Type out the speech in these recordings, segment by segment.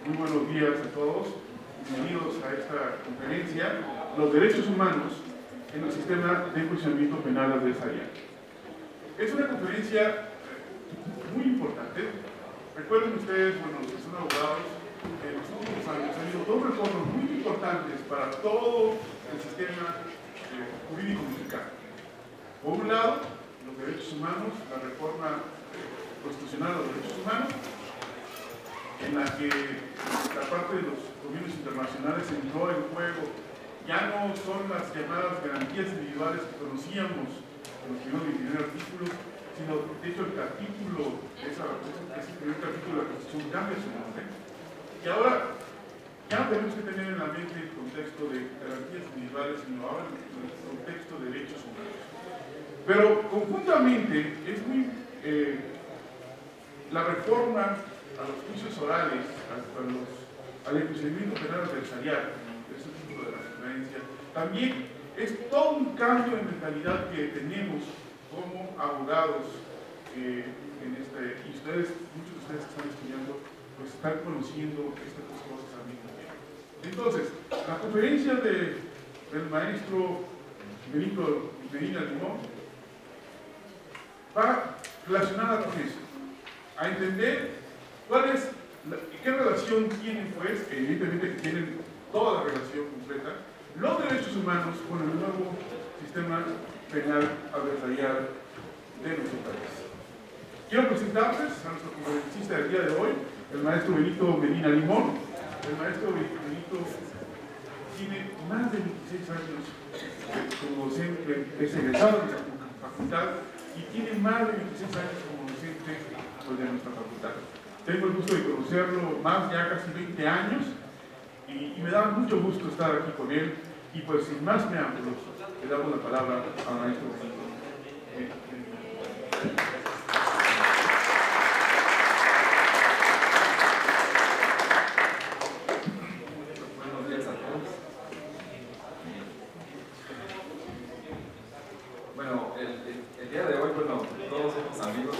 Muy buenos días a todos. Bienvenidos a esta conferencia, Los Derechos Humanos en el Sistema de Enjuiciamiento Penal Adversarial. Es una conferencia muy importante. Recuerden ustedes, bueno, los que son abogados, en los últimos años han habido dos reformas muy importantes para todo el sistema jurídico mexicano. Por un lado, los derechos humanos, la reforma constitucional de los derechos humanos, en la que la parte de los gobiernos internacionales entró en juego. Ya no son las llamadas garantías individuales que conocíamos en los primeros 29 artículos, sino de hecho el capítulo, ese primer capítulo de la Constitución cambia su nombre. Y ahora ya no tenemos que tener en la mente el contexto de garantías individuales, sino ahora el contexto de derechos humanos. Pero conjuntamente es muy la reforma a los juicios orales, al enjuiciamiento penal adversarial, es el título de la conferencia, también es todo un cambio de mentalidad que tenemos como abogados y ustedes, muchos de ustedes que están estudiando, pues están conociendo estas dos cosas al mismo tiempo. Entonces, la conferencia del maestro Benito Medina Limón va relacionada con eso, a entender qué relación tienen, pues, evidentemente que tienen toda la relación completa, los derechos humanos con el nuevo sistema penal adversarial de nuestro país. Quiero presentarles a nuestro conferencista del día de hoy, el maestro Benito Medina Limón. El maestro Benito tiene más de 26 años como docente, es egresado de nuestra facultad y tiene más de 26 años como docente de nuestra facultad. Tengo el gusto de conocerlo más ya casi 20 años y me da mucho gusto estar aquí con él. Y pues sin más preámbulos, le damos la palabra al maestro Benito. Buenos días a todos. Bueno, el día de hoy, bueno, todos somos amigos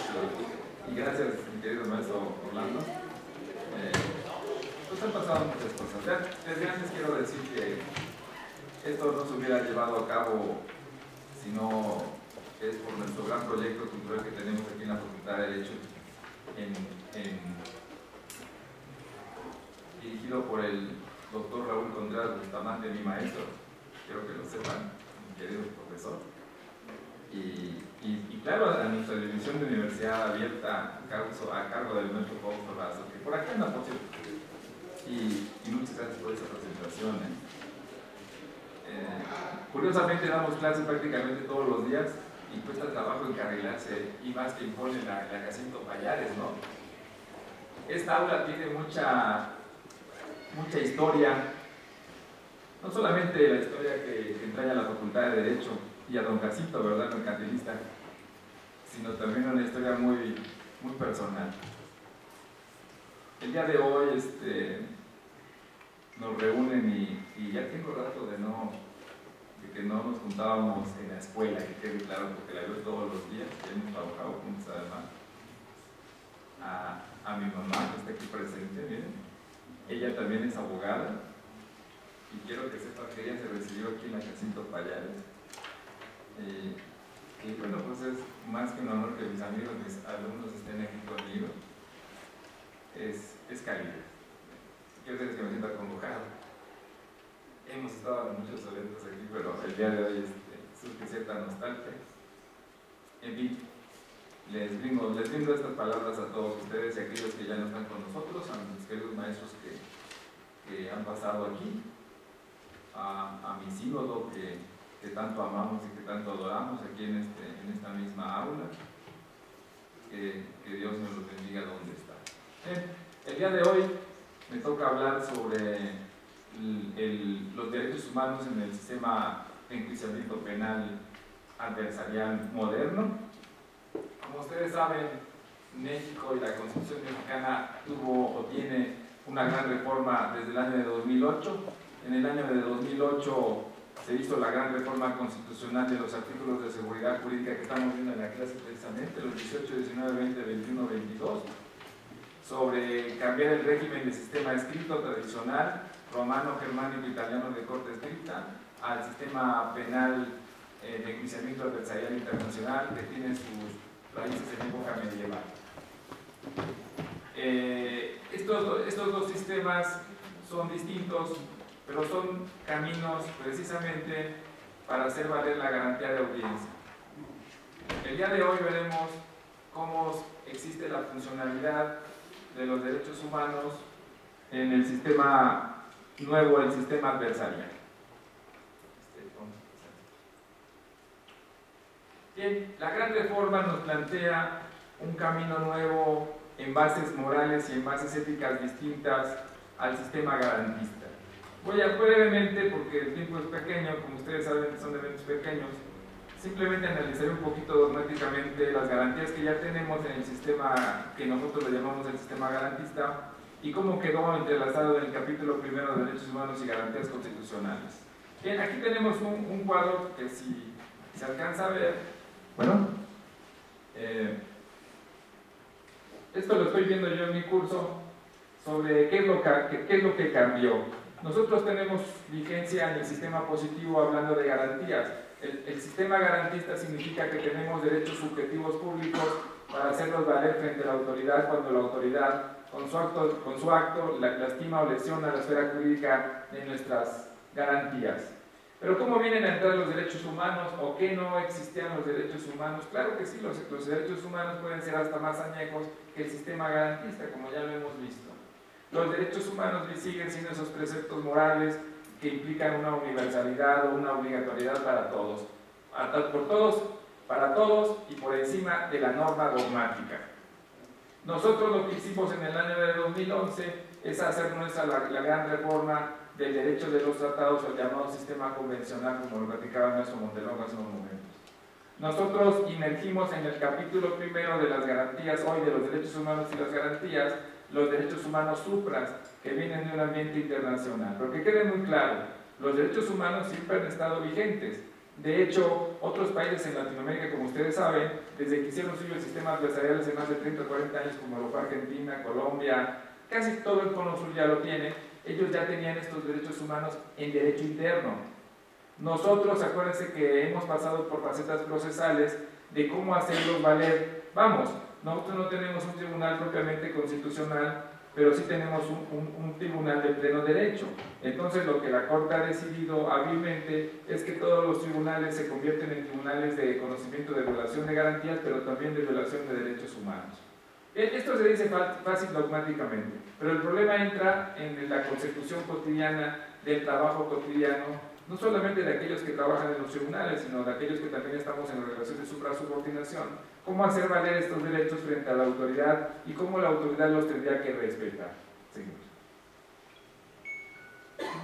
y gracias, mi querido maestro Orlando. Pues han pasado muchas cosas. Desde antes quiero decir que esto no se hubiera llevado a cabo si no es por nuestro gran proyecto cultural que tenemos aquí en la Facultad de Derecho, dirigido por el doctor Raúl Contreras Bustamante, mi maestro. Quiero que lo sepan, mi querido profesor. Y claro, a nuestra división de universidad abierta a cargo del maestro Fausto Razo, que por acá anda, por cierto. Y muchas gracias por esa presentación. Curiosamente damos clases prácticamente todos los días y cuesta trabajo encarrilarse, y más que impone la Jacinto Pallares, ¿no? Esta aula tiene mucha historia, no solamente la historia que entraña la Facultad de Derecho y a don Jacinto, ¿verdad?, mercantilista, sino también una historia muy personal. El día de hoy nos reúnen y ya tengo rato de que no nos juntábamos en la escuela, que quede claro, porque la veo todos los días, que hemos trabajado juntos además. A mi mamá, que está aquí presente, miren, ella también es abogada, y quiero que sepan que ella se recibió aquí en la Jacinto Pallares. Y bueno, pues es más que un honor que mis amigos, mis alumnos estén aquí conmigo. Es cálido. Quiero decirles que me siento acongojado. Hemos estado en muchos eventos aquí, pero el día de hoy surge cierta nostalgia. En fin, les brindo estas palabras a todos ustedes y a aquellos que ya no están con nosotros, a mis queridos maestros que han pasado aquí, a mi sínodo que tanto amamos y que tanto adoramos aquí en esta misma aula. Que Dios nos los bendiga donde está. El día de hoy me toca hablar sobre los derechos humanos en el sistema de enjuiciamiento penal adversarial moderno. Como ustedes saben, México y la Constitución mexicana tuvo o tiene una gran reforma desde el año de 2008. En el año de 2008 se hizo la gran reforma constitucional de los artículos de seguridad jurídica que estamos viendo en la clase precisamente, los 18, 19, 20, 21, 22. sobre cambiar el régimen del sistema escrito tradicional, romano, germánico, italiano de corte estricta, al sistema penal de enjuiciamiento adversarial internacional que tiene sus raíces en época medieval. Estos dos sistemas son distintos, pero son caminos precisamente para hacer valer la garantía de audiencia. El día de hoy veremos cómo existe la funcionalidad de los derechos humanos en el sistema nuevo, el sistema adversarial. Bien, la Gran Reforma nos plantea un camino nuevo en bases morales y en bases éticas distintas al sistema garantista. Voy a brevemente, porque el tiempo es pequeño, como ustedes saben, son eventos pequeños, simplemente analizar un poquito dogmáticamente las garantías que ya tenemos en el sistema que nosotros le llamamos el sistema garantista y cómo quedó entrelazado en el capítulo primero de Derechos Humanos y Garantías Constitucionales. Bien, aquí tenemos un cuadro que si se alcanza a ver, bueno, esto lo estoy viendo yo en mi curso sobre qué es lo que cambió. Nosotros tenemos vigencia en el sistema positivo hablando de garantías. El sistema garantista significa que tenemos derechos subjetivos públicos para hacerlos valer frente a la autoridad cuando la autoridad con su acto lastima o lesiona la esfera jurídica de nuestras garantías. Pero ¿cómo vienen a entrar los derechos humanos o qué no existían los derechos humanos? Claro que sí, los derechos humanos pueden ser hasta más añejos que el sistema garantista, como ya lo hemos visto. Los derechos humanos siguen siendo esos preceptos morales que implican una universalidad o una obligatoriedad para todos, para todos y por encima de la norma dogmática. Nosotros lo que hicimos en el año de 2011 es hacer nuestra la gran reforma del derecho de los tratados, el llamado sistema convencional, como lo platicaba nuestro Montelongo hace unos momentos. Nosotros emergimos en el capítulo primero de las garantías, hoy de los derechos humanos y las garantías, los derechos humanos supras, que vienen de un ambiente internacional. Pero que quede muy claro, los derechos humanos siempre han estado vigentes. De hecho, otros países en Latinoamérica, como ustedes saben, desde que hicieron suyo el sistema adversarial hace más de 30 o 40 años, como lo fue Argentina, Colombia, casi todo el cono sur ya lo tiene, ellos ya tenían estos derechos humanos en derecho interno. Nosotros, acuérdense que hemos pasado por facetas procesales de cómo hacerlos valer. Vamos, nosotros no tenemos un tribunal propiamente constitucional, pero sí tenemos un tribunal de pleno derecho. Entonces lo que la Corte ha decidido hábilmente es que todos los tribunales se convierten en tribunales de conocimiento de violación de garantías, pero también de violación de derechos humanos. Esto se dice fácil dogmáticamente, pero el problema entra en la consecución cotidiana del trabajo cotidiano, no solamente de aquellos que trabajan en los tribunales, sino de aquellos que también estamos en la relación de suprasubordinación. Cómo hacer valer estos derechos frente a la autoridad y cómo la autoridad los tendría que respetar. Seguimos.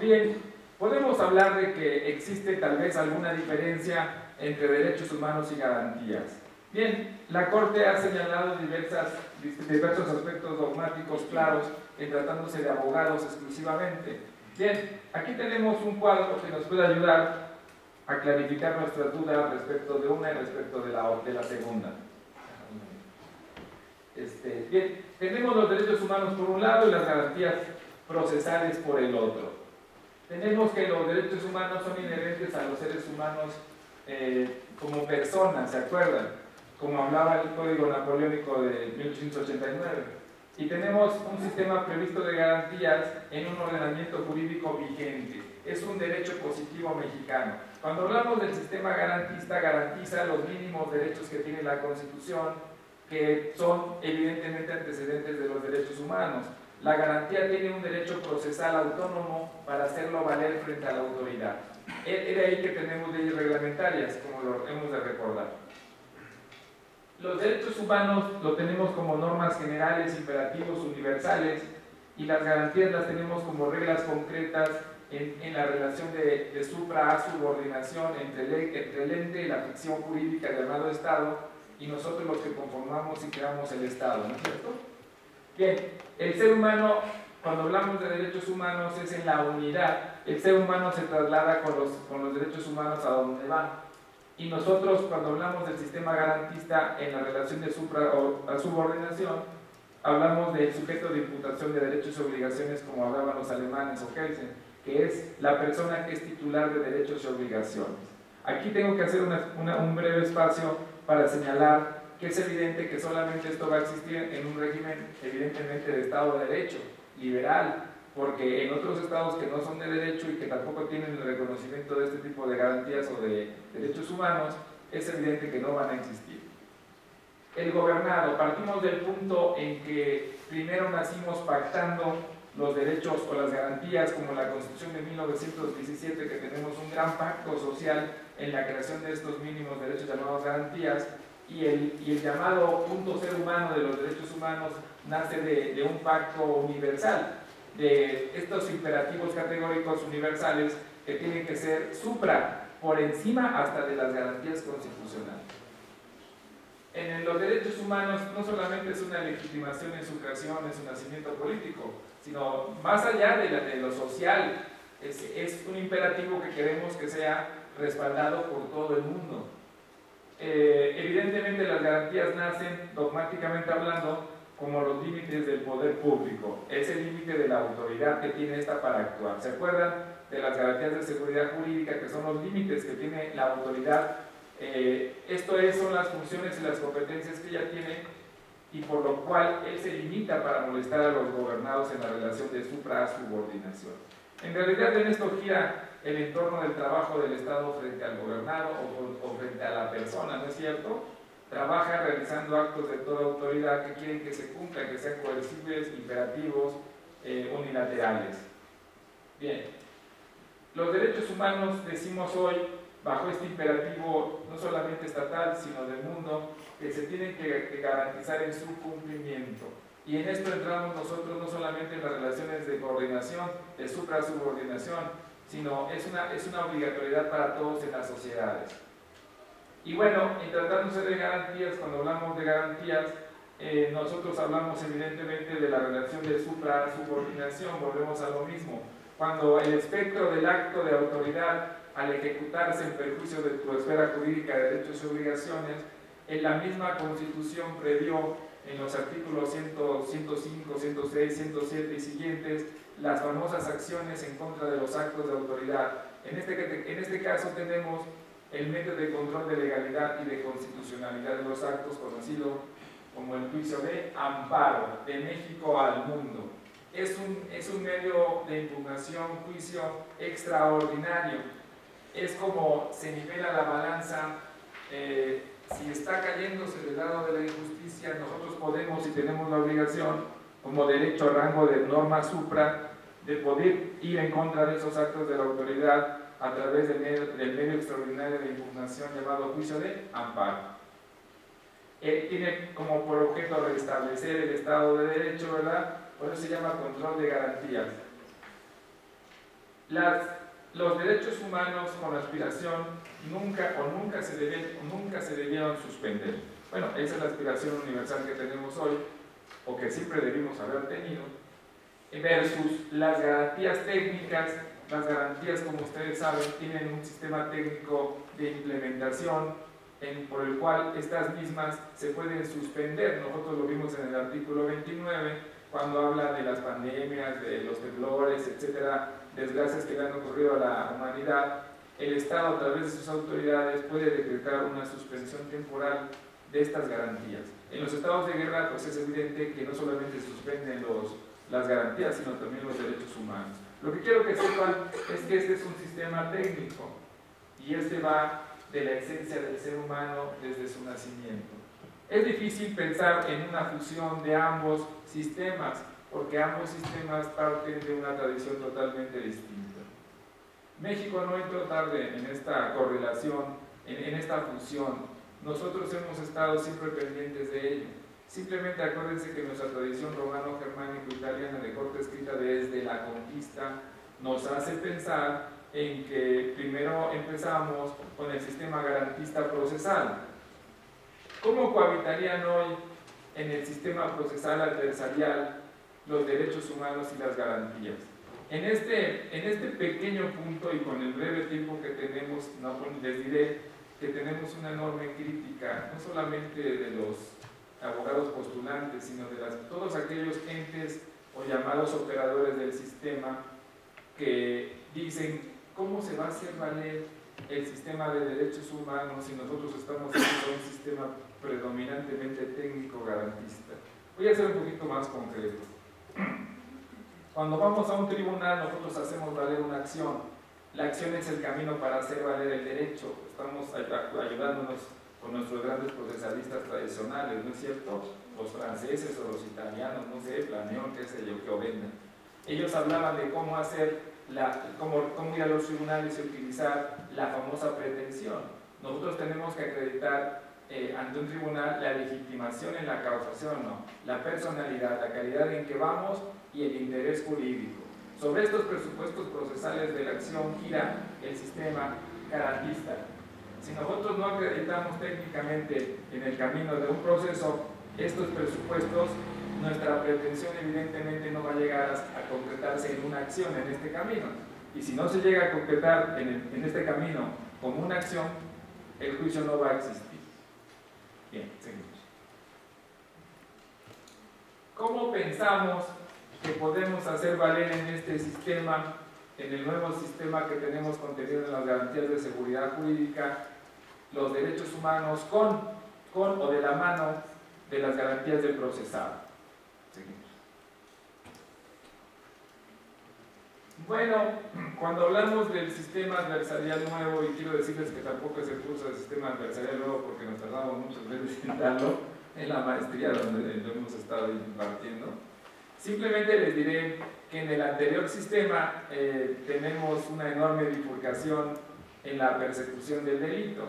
Bien, podemos hablar de que existe tal vez alguna diferencia entre derechos humanos y garantías. Bien, la Corte ha señalado diversos aspectos dogmáticos claros en tratándose de abogados exclusivamente. Bien, aquí tenemos un cuadro que nos puede ayudar a clarificar nuestras dudas respecto de una y respecto de la segunda. Bien, tenemos los derechos humanos por un lado y las garantías procesales por el otro. Tenemos que los derechos humanos son inherentes a los seres humanos como personas, ¿se acuerdan? Como hablaba el Código Napoleónico de 1889. Y tenemos un sistema previsto de garantías en un ordenamiento jurídico vigente. Es un derecho positivo mexicano. Cuando hablamos del sistema garantista, garantiza los mínimos derechos que tiene la Constitución, que son evidentemente antecedentes de los derechos humanos. La garantía tiene un derecho procesal autónomo para hacerlo valer frente a la autoridad. Es de ahí que tenemos leyes reglamentarias, como lo hemos de recordar. Los derechos humanos lo tenemos como normas generales, imperativos, universales, y las garantías las tenemos como reglas concretas en la relación de supra a subordinación entre el ente y la ficción jurídica llamado Estado y nosotros los que conformamos y creamos el Estado, ¿no es cierto? Bien, el ser humano, cuando hablamos de derechos humanos, es en la unidad. El ser humano se traslada con los derechos humanos a donde va. Y nosotros, cuando hablamos del sistema garantista en la relación de supra a subordinación, hablamos del sujeto de imputación de derechos y obligaciones, como hablaban los alemanes o Kelsen, que es la persona que es titular de derechos y obligaciones. Aquí tengo que hacer un breve espacio para señalar que es evidente que solamente esto va a existir en un régimen evidentemente de Estado de Derecho, liberal, porque en otros estados que no son de derecho y que tampoco tienen el reconocimiento de este tipo de garantías o de derechos humanos, es evidente que no van a existir. El gobernado, partimos del punto en que primero nacimos pactando los derechos o las garantías, como la Constitución de 1917, que tenemos un gran pacto social en la creación de estos mínimos derechos llamados garantías, y el llamado punto ser humano de los derechos humanos nace de un pacto universal, de estos imperativos categóricos universales que tienen que ser supra, por encima hasta de las garantías constitucionales. En los derechos humanos no solamente es una legitimación en su creación, en su nacimiento político, sino más allá de lo social, es un imperativo que queremos que sea respaldado por todo el mundo. Evidentemente las garantías nacen, dogmáticamente hablando, como los límites del poder público, ese límite de la autoridad que tiene esta para actuar. ¿Se acuerdan de las garantías de seguridad jurídica, que son los límites que tiene la autoridad? Son las funciones y las competencias que ella tiene, y por lo cual él se limita para molestar a los gobernados en la relación de supra-subordinación. En realidad en esto gira el entorno del trabajo del Estado frente al gobernado o frente a la persona, ¿no es cierto? Trabaja realizando actos de toda autoridad que quieren que se cumplan, que sean coercibles, imperativos, unilaterales. Bien, los derechos humanos, decimos hoy, bajo este imperativo no solamente estatal, sino del mundo, que se tienen que garantizar en su cumplimiento. Y en esto entramos nosotros no solamente en las relaciones de coordinación, de supra-subordinación, sino es una obligatoriedad para todos en las sociedades. Y bueno, en tratándose de garantías, cuando hablamos de garantías, nosotros hablamos evidentemente de la relación de supra-subordinación, volvemos a lo mismo. Cuando el espectro del acto de autoridad, al ejecutarse en perjuicio de tu esfera jurídica de derechos y obligaciones, en la misma Constitución previó en los artículos 105, 106, 107 y siguientes las famosas acciones en contra de los actos de autoridad. En este caso tenemos el medio de control de legalidad y de constitucionalidad de los actos, conocido como el juicio de amparo, de México al mundo. Es un medio de impugnación, juicio extraordinario. Es como se nivela la balanza. Si está cayéndose del lado de la injusticia, nosotros podemos y tenemos la obligación, como derecho a rango de norma supra, de poder ir en contra de esos actos de la autoridad a través del medio extraordinario de impugnación llamado juicio de amparo. Tiene como por objeto restablecer el Estado de Derecho, ¿verdad? Por eso se llama control de garantías. Los derechos humanos con aspiración nunca se debieron suspender. Bueno, esa es la aspiración universal que tenemos hoy, o que siempre debimos haber tenido, versus las garantías técnicas. Las garantías, como ustedes saben, tienen un sistema técnico de implementación por el cual estas mismas se pueden suspender. Nosotros lo vimos en el artículo 29, cuando habla de las pandemias, de los temblores, etcétera, desgracias que le han ocurrido a la humanidad. El Estado, a través de sus autoridades, puede decretar una suspensión temporal de estas garantías. En los estados de guerra, pues es evidente que no solamente se suspenden las garantías, sino también los derechos humanos. Lo que quiero que sepan es que este es un sistema técnico y este va de la esencia del ser humano desde su nacimiento. Es difícil pensar en una fusión de ambos sistemas, porque ambos sistemas parten de una tradición totalmente distinta. México no entró tarde en esta correlación, en esta fusión. Nosotros hemos estado siempre pendientes de ello. Simplemente acuérdense que nuestra tradición romano-germánico-italiana de corte escrita desde la conquista nos hace pensar en que primero empezamos con el sistema garantista procesal. ¿Cómo cohabitarían hoy en el sistema procesal adversarial los derechos humanos y las garantías? En este pequeño punto y con el breve tiempo que tenemos, les diré que tenemos una enorme crítica, no solamente de los abogados postulantes, sino de todos aquellos entes o llamados operadores del sistema que dicen cómo se va a hacer valer el sistema de derechos humanos si nosotros estamos haciendo un sistema predominantemente técnico garantista. Voy a ser un poquito más concreto. Cuando vamos a un tribunal, nosotros hacemos valer una acción. La acción es el camino para hacer valer el derecho. Estamos ayudándonos con nuestros grandes procesalistas tradicionales, ¿no es cierto? Los franceses o los italianos, no sé, Planeón, qué sé yo, que Ovenda. Ellos hablaban de cómo hacer, cómo ir a los tribunales y utilizar la famosa pretensión. Nosotros tenemos que acreditar ante un tribunal la legitimación en la causación, ¿no? La personalidad, la calidad en que vamos y el interés jurídico. Sobre estos presupuestos procesales de la acción gira el sistema garantista. Si nosotros no acreditamos técnicamente en el camino de un proceso estos presupuestos, nuestra pretensión evidentemente no va a llegar a concretarse en una acción en este camino. Y si no se llega a concretar en este camino como una acción, el juicio no va a existir. Bien, seguimos. ¿Cómo pensamos que podemos hacer valer en este sistema, en el nuevo sistema que tenemos contenido en las garantías de seguridad jurídica, los derechos humanos con o de la mano de las garantías del procesado? Seguimos. Bueno, cuando hablamos del sistema adversarial nuevo, y quiero decirles que tampoco es el curso del sistema adversarial nuevo porque nos tardamos muchas veces en darlo en la maestría donde lo hemos estado impartiendo, simplemente les diré que en el anterior sistema tenemos una enorme bifurcación en la persecución del delito.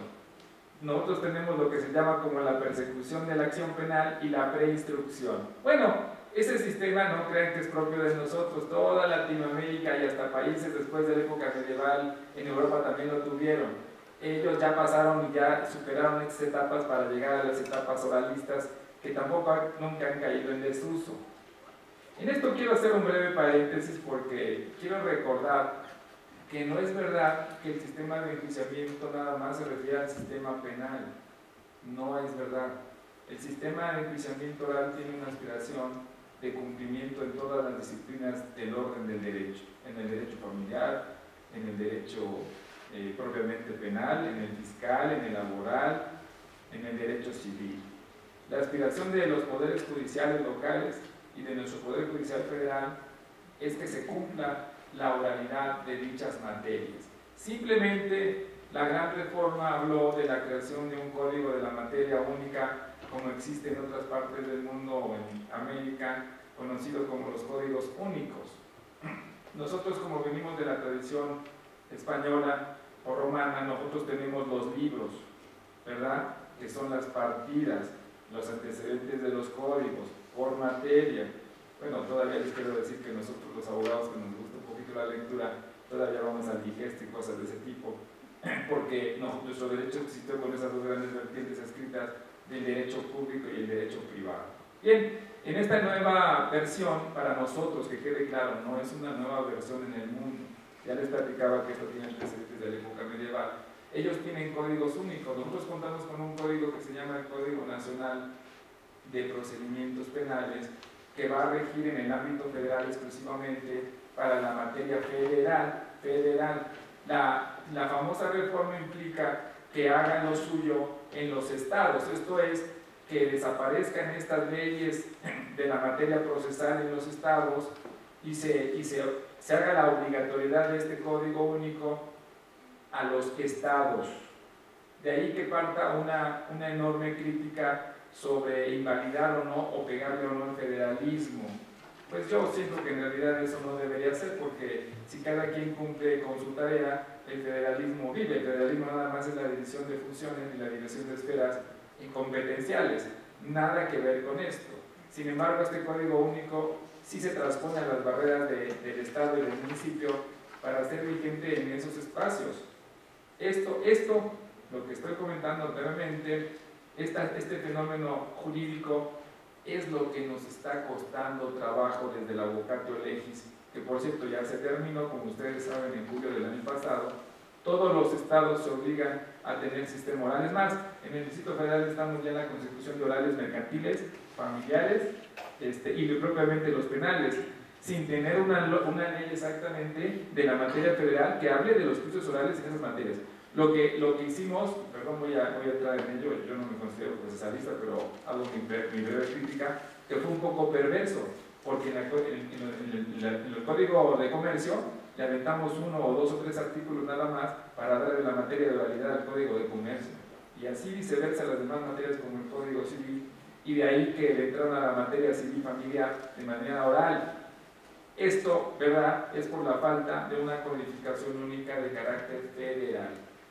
Nosotros tenemos lo que se llama como la persecución de la acción penal y la preinstrucción. Bueno, ese sistema no crean que es propio de nosotros, toda Latinoamérica y hasta países después de la época medieval en Europa también lo tuvieron. Ellos ya pasaron y ya superaron estas etapas para llegar a las etapas oralistas que tampoco nunca han caído en desuso. En esto quiero hacer un breve paréntesis porque quiero recordar que no es verdad que el sistema de enjuiciamiento nada más se refiere al sistema penal. No es verdad. El sistema de enjuiciamiento oral tiene una aspiración de cumplimiento en todas las disciplinas del orden del derecho, en el derecho familiar, en el derecho propiamente penal, en el fiscal, en el laboral, en el derecho civil. La aspiración de los poderes judiciales locales y de nuestro Poder Judicial Federal es que se cumpla la oralidad de dichas materias. Simplemente la gran reforma habló de la creación de un código de la materia única como existe en otras partes del mundo o en América, conocido como los códigos únicos. Nosotros, como venimos de la tradición española o romana, nosotros tenemos los libros, ¿verdad?, que son las partidas, los antecedentes de los códigos, por materia. Bueno, todavía les quiero decir que nosotros los abogados que nos gusta un poquito la lectura, todavía vamos al digesto y cosas de ese tipo, porque nuestro derecho existió con esas dos grandes vertientes escritas del derecho público y el derecho privado. Bien, en esta nueva versión, para nosotros, que quede claro, no es una nueva versión en el mundo, ya les platicaba que esto tiene antecedentes de la época medieval, ellos tienen códigos únicos. Nosotros contamos con un código que se llama el Código Nacional de Procedimientos Penales, que va a regir en el ámbito federal exclusivamente para la materia federal. La famosa reforma implica que hagan lo suyo en los estados, esto es, que desaparezcan estas leyes de la materia procesal en los estados y se haga la obligatoriedad de este código único a los estados. De ahí que parta una enorme crítica sobre invalidar o no, o pegarle o no al federalismo. Pues yo siento que en realidad eso no debería ser, porque si cada quien cumple con su tarea, el federalismo vive. El federalismo nada más es la división de funciones y la división de esferas incompetenciales, nada que ver con esto. Sin embargo, este código único sí se transpone a las barreras del Estado y del municipio para ser vigente en esos espacios. Esto, lo que estoy comentando brevemente, este fenómeno jurídico es lo que nos está costando trabajo desde el Abocatio Legis, que por cierto ya se terminó, como ustedes saben, en julio del año pasado. Todos los estados se obligan a tener sistema oral. Es más, En el Distrito Federal estamos ya en la consecución de orales mercantiles, familiares y propiamente los penales, sin tener una ley exactamente de la materia federal que hable de los juicios orales en esas materias. Lo que hicimos, perdón, voy a entrar en ello, yo no me considero procesalista, pero hago mi breve crítica, que fue un poco perverso, porque en el Código de Comercio le aventamos 1 o 2 o 3 artículos nada más para darle la materia de oralidad al Código de Comercio, y así viceversa las demás materias como el Código Civil, y de ahí que le entraron a la materia civil familiar de manera oral. Esto, ¿verdad?, es por la falta de una codificación única de carácter federal.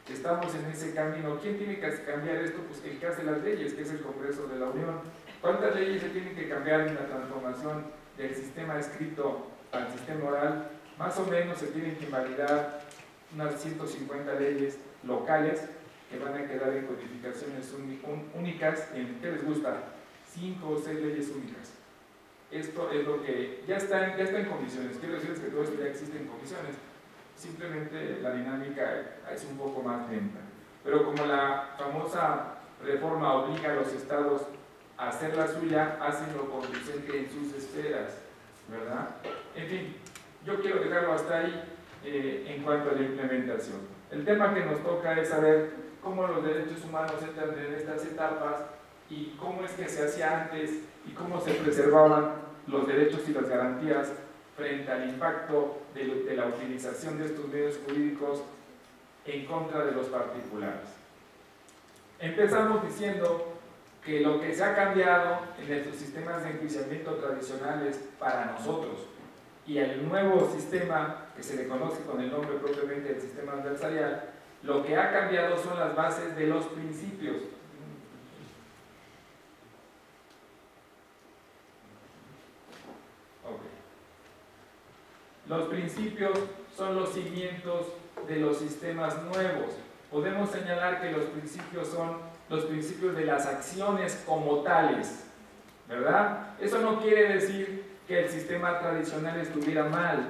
Estamos en ese camino. ¿Quién tiene que cambiar esto? Pues el que hace las leyes, que es el Congreso de la Unión. ¿Cuántas leyes se tienen que cambiar en la transformación del sistema escrito al sistema oral? Más o menos se tienen que invalidar unas 150 leyes locales que van a quedar en codificaciones únicas. ¿Qué les gusta? 5 o 6 leyes únicas. Esto es lo que ya está en comisiones. Quiero decirles que todo esto ya existe en comisiones. Simplemente la dinámica es un poco más lenta. Pero como la famosa reforma obliga a los estados a hacer la suya, hacenlo conducente en sus esferas, ¿verdad? En fin, yo quiero dejarlo hasta ahí en cuanto a la implementación. El tema que nos toca es saber cómo los derechos humanos entran en estas etapas y cómo es que se hacía antes y cómo se preservaban los derechos y las garantías frente al impacto de la utilización de estos medios jurídicos en contra de los particulares. Empezamos diciendo que lo que se ha cambiado en nuestros sistemas de enjuiciamiento tradicionales para nosotros y el nuevo sistema que se le conoce con el nombre propiamente del sistema adversarial, lo que ha cambiado son las bases de los principios. Los principios son los cimientos de los sistemas nuevos. Podemos señalar que los principios son los principios de las acciones como tales, ¿verdad? Eso no quiere decir que el sistema tradicional estuviera mal.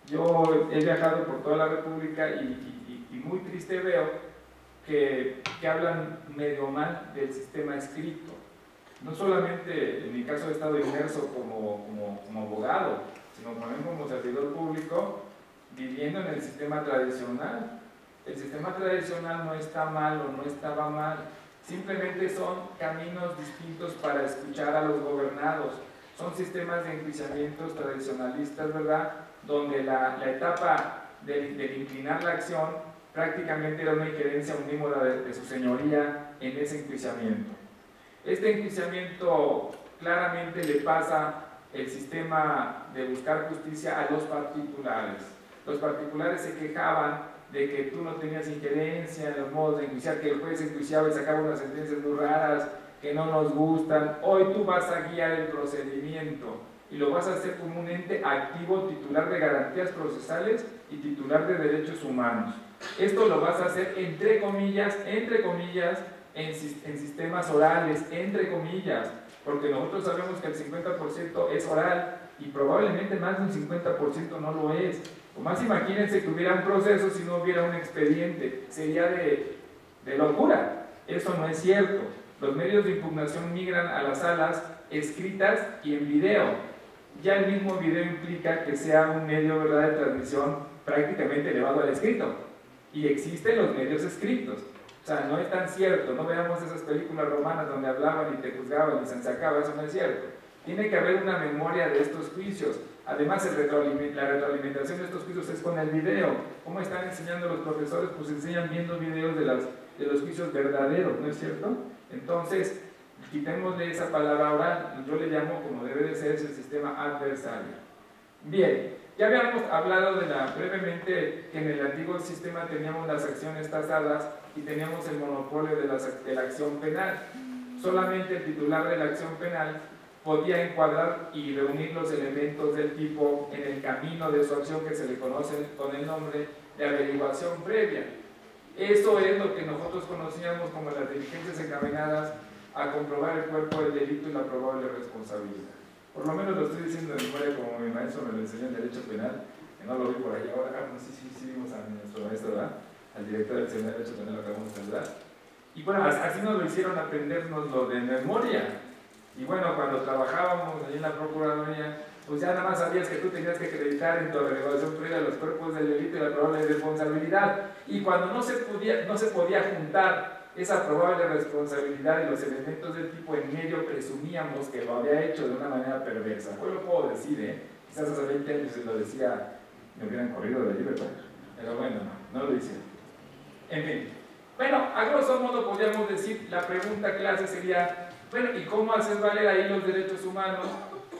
Yo he viajado por toda la República y muy triste veo que hablan medio mal del sistema escrito. No solamente en mi caso he estado inmerso como abogado, sino también como servidor público, viviendo en el sistema tradicional. El sistema tradicional no está mal o no estaba mal, simplemente son caminos distintos para escuchar a los gobernados. Son sistemas de enjuiciamientos tradicionalistas, ¿verdad?, donde la etapa de inclinar la acción prácticamente era una injerencia unímoda de su señoría en ese enjuiciamiento. Este enjuiciamiento claramente le pasa el sistema de buscar justicia a los particulares. Los particulares se quejaban de que tú no tenías injerencia en los modos de enjuiciar, que el juez enjuiciaba y sacaba unas sentencias muy raras que no nos gustan. Hoy tú vas a guiar el procedimiento y lo vas a hacer como un ente activo, titular de garantías procesales y titular de derechos humanos. Esto lo vas a hacer entre comillas, en sistemas orales, entre comillas, porque nosotros sabemos que el 50% es oral y probablemente más de un 50% no lo es. O más imagínense que hubiera un proceso si no hubiera un expediente, sería de locura. Eso no es cierto. Los medios de impugnación migran a las salas escritas y en video. Ya el mismo video implica que sea un medio, ¿verdad?, de transmisión prácticamente elevado al escrito. Y existen los medios escritos. O sea, no es tan cierto. No veamos esas películas romanas donde hablaban y te juzgaban y se sacaba. Eso no es cierto. Tiene que haber una memoria de estos juicios. Además, la retroalimentación de estos juicios es con el video. ¿Cómo están enseñando los profesores? Pues enseñan viendo videos de los juicios verdaderos, ¿no es cierto? Entonces, quitémosle esa palabra oral. Yo le llamo, como debe de ser, el sistema adversario. Bien, ya habíamos hablado brevemente que en el antiguo sistema teníamos las acciones tasadas y teníamos el monopolio de la acción penal. Solamente el titular de la acción penal podía encuadrar y reunir los elementos del tipo en el camino de su acción que se le conoce con el nombre de averiguación previa. Eso es lo que nosotros conocíamos como las diligencias encaminadas a comprobar el cuerpo del delito y la probable responsabilidad. Por lo menos lo estoy diciendo de memoria como mi maestro me lo enseñó en Derecho Penal, que no lo vi por ahí ahora. No sé si vimos a nuestro maestro, ¿verdad?, al director del Seminario de Derecho Penal, lo acabamos de saludar. Y bueno, así nos lo hicieron aprendernos lo de memoria. Y bueno, cuando trabajábamos ahí en la Procuraduría, pues ya nada más sabías que tú tenías que acreditar en tu averiguación previa los cuerpos del delito y la probable responsabilidad. Y cuando no se podía juntar esa probable responsabilidad y los elementos del tipo en medio, presumíamos que lo había hecho de una manera perversa. Pues lo puedo decir, quizás hace 20 años se lo decía, me hubieran corrido de allí, ¿verdad? Pero bueno, no lo hicieron. En fin. Bueno, a grosso modo podríamos decir, la pregunta clase sería, bueno, ¿y cómo haces valer ahí los derechos humanos?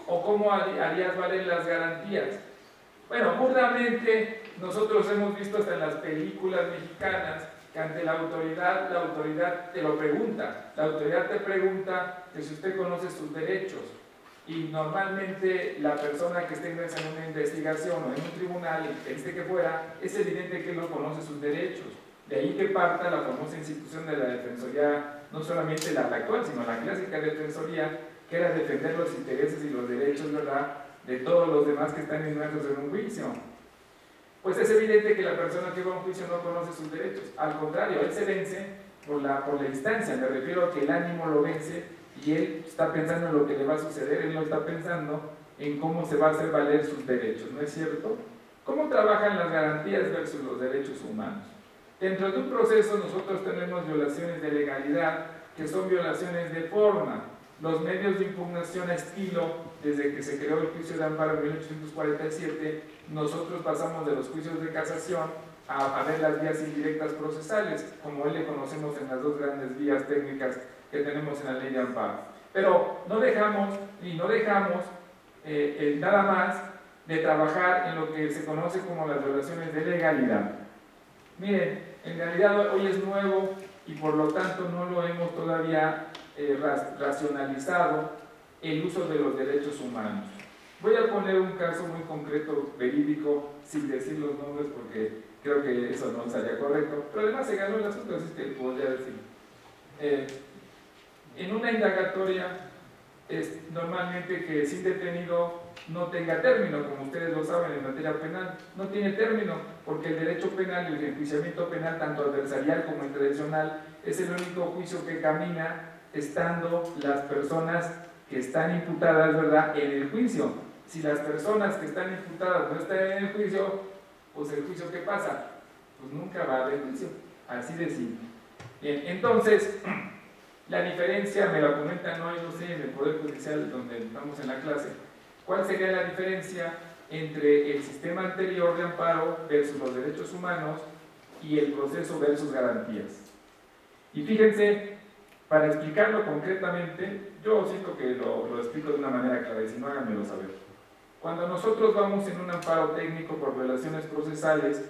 ¿O cómo harías valer las garantías? Bueno, burdamente, nosotros hemos visto hasta en las películas mexicanas que ante la autoridad te lo pregunta. La autoridad te pregunta que si usted conoce sus derechos. Y normalmente la persona que esté inmersa en una investigación o en un tribunal, que fuera, es evidente que él no conoce sus derechos. De ahí que parta la famosa institución de la Defensoría, no solamente la actual, sino la clásica Defensoría, que era defender los intereses y los derechos, ¿verdad?, de todos los demás que están inmersos en un juicio. Pues es evidente que la persona que va a un juicio no conoce sus derechos. Al contrario, él se vence por la instancia. Me refiero a que el ánimo lo vence y él está pensando en lo que le va a suceder, él no está pensando en cómo se va a hacer valer sus derechos, ¿no es cierto? ¿Cómo trabajan las garantías versus los derechos humanos? Dentro de un proceso nosotros tenemos violaciones de legalidad, que son violaciones de forma. Los medios de impugnación a estilo, desde que se creó el juicio de amparo en 1847, nosotros pasamos de los juicios de casación a ver las vías indirectas procesales, como hoy le conocemos en las dos grandes vías técnicas que tenemos en la ley de amparo. Pero no dejamos nada más de trabajar en lo que se conoce como las violaciones de legalidad. Miren, en realidad hoy es nuevo y por lo tanto no lo hemos todavía racionalizado el uso de los derechos humanos. Voy a poner un caso muy concreto, verídico, sin decir los nombres porque creo que eso no sería correcto, pero además se ganó el asunto, así que podría decir. En una indagatoria, normalmente que sin detenido no tenga término, como ustedes lo saben en materia penal, no tiene término, porque el derecho penal y el enjuiciamiento penal, tanto adversarial como tradicional, es el único juicio que camina estando las personas que están imputadas, ¿verdad?, en el juicio. Si las personas que están imputadas no están en el juicio, pues el juicio, ¿qué pasa? Pues nunca va a haber juicio, así de simple. Bien, entonces, la diferencia, me la comentan hoy, no sé, en el Poder Judicial, donde estamos en la clase, ¿cuál sería la diferencia entre el sistema anterior de amparo versus los derechos humanos y el proceso versus garantías? Y fíjense, para explicarlo concretamente, yo siento que lo explico de una manera clara, y si no, háganmelo saber. Cuando nosotros vamos en un amparo técnico por violaciones procesales,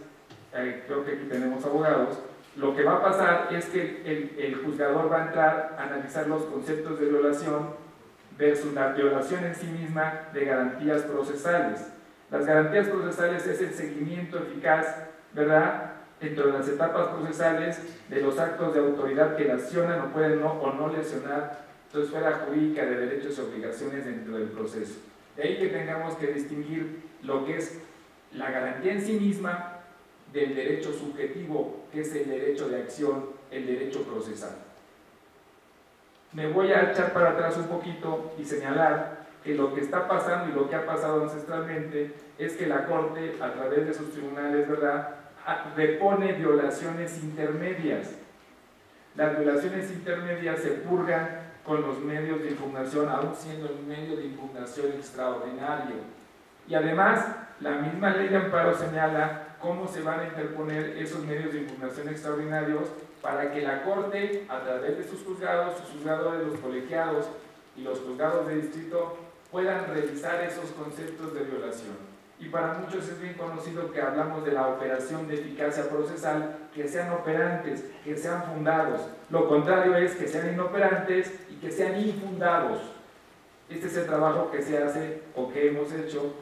creo que aquí tenemos abogados, lo que va a pasar es que el juzgador va a entrar a analizar los conceptos de violación versus la violación en sí misma de garantías procesales. Las garantías procesales es el seguimiento eficaz, ¿verdad?, dentro de las etapas procesales de los actos de autoridad que lesionan o pueden o no lesionar su esfera jurídica de derechos y obligaciones dentro del proceso. De ahí que tengamos que distinguir lo que es la garantía en sí misma del derecho subjetivo, que es el derecho de acción, el derecho procesal. Me voy a echar para atrás un poquito y señalar que lo que está pasando y lo que ha pasado ancestralmente es que la Corte, a través de sus tribunales, ¿verdad?, repone violaciones intermedias. Las violaciones intermedias se purgan con los medios de impugnación, aún siendo un medio de impugnación extraordinario. Y además, la misma ley de amparo señala cómo se van a interponer esos medios de impugnación extraordinarios para que la Corte, a través de sus juzgados, sus juzgadores, los colegiados y los juzgados de distrito, puedan revisar esos conceptos de violación. Y para muchos es bien conocido que hablamos de la operación de eficacia procesal, que sean operantes, que sean fundados. Lo contrario es que sean inoperantes y que sean infundados. Este es el trabajo que se hace o que hemos hecho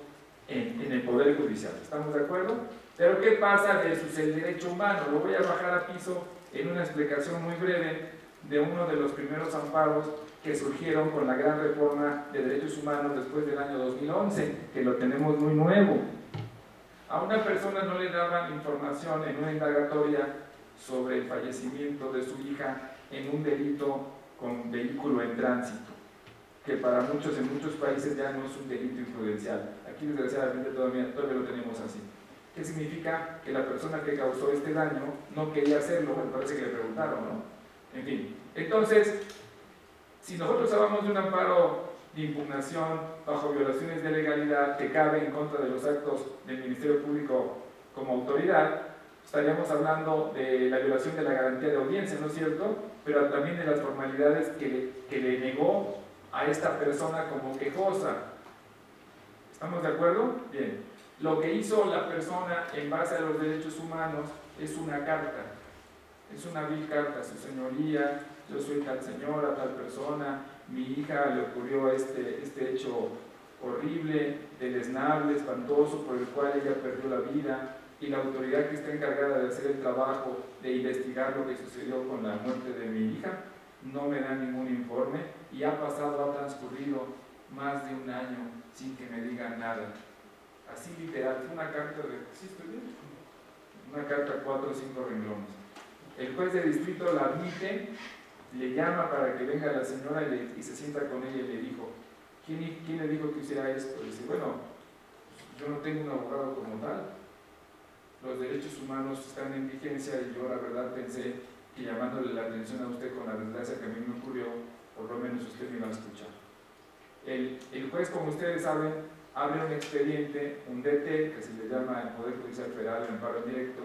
en el Poder Judicial. ¿Estamos de acuerdo? Pero ¿qué pasa versus el derecho humano? Lo voy a bajar a piso en una explicación muy breve de uno de los primeros amparos que surgieron con la gran reforma de derechos humanos después del año 2011, que lo tenemos muy nuevo. A una persona no le daban información en una indagatoria sobre el fallecimiento de su hija en un delito con vehículo en tránsito, que para muchos, en muchos países ya no es un delito imprudencial. Aquí desgraciadamente todavía lo tenemos así. ¿Qué significa? Que la persona que causó este daño no quería hacerlo, me parece que le preguntaron, ¿no? En fin, entonces, si nosotros hablamos de un amparo de impugnación bajo violaciones de legalidad que cabe en contra de los actos del Ministerio Público como autoridad, estaríamos hablando de la violación de la garantía de audiencia, ¿no es cierto? Pero también de las formalidades que le negó a esta persona como quejosa. ¿Estamos de acuerdo? Bien. Lo que hizo la persona en base a los derechos humanos es una carta, es una vil carta: su señoría, yo soy tal señora, tal persona, mi hija le ocurrió este hecho horrible, deleznable, espantoso, por el cual ella perdió la vida, y la autoridad que está encargada de hacer el trabajo de investigar lo que sucedió con la muerte de mi hija no me da ningún informe, y ha transcurrido más de un año sin que me digan nada. Así literal, fue una carta de, ¿sí estoy bien? Una carta 4 o 5 renglones. El juez de distrito la admite, le llama para que venga la señora y se sienta con ella y le dijo: ¿quién le dijo que hiciera esto? Y dice: bueno, yo no tengo un abogado como tal, los derechos humanos están en vigencia, y yo la verdad pensé que llamándole la atención a usted con la desgracia que a mí me ocurrió, por lo menos usted me iba a escuchar. El juez, como ustedes saben, abre un expediente, un DT, que se le llama el Poder Judicial Federal en amparo directo,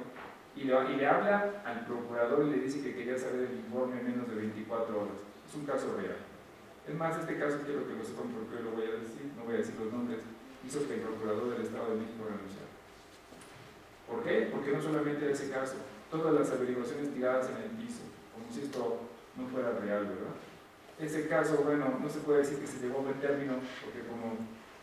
y le habla al procurador y le dice que quería saber el informe en menos de 24 horas. Es un caso real. Es más, este caso quiero que lo sepan porque lo voy a decir, no voy a decir los nombres, hizo que el procurador del Estado de México renunciara. ¿Por qué? Porque no solamente era ese caso, todas las averiguaciones tiradas en el piso, como si esto no fuera real, ¿verdad? Ese caso, bueno, no se puede decir que se llevó a buen término, porque como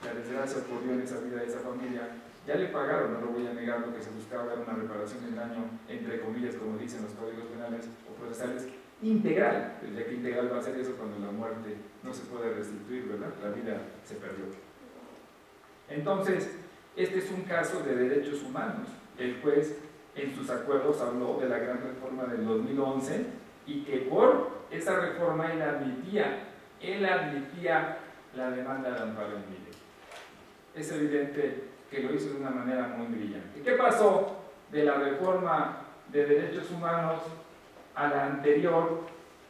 la desgracia ocurrió en esa vida de esa familia, ya le pagaron, no lo voy a negar, lo que se buscaba era una reparación del daño, entre comillas, como dicen los códigos penales o procesales, integral, ya que integral va a ser eso cuando la muerte no se puede restituir, ¿verdad? La vida se perdió. Entonces, este es un caso de derechos humanos. El juez en sus acuerdos habló de la gran reforma del 2011 y que por esa reforma él admitía la demanda de amparo en vida. Es evidente que lo hizo de una manera muy brillante. ¿Qué pasó de la reforma de derechos humanos a la anterior,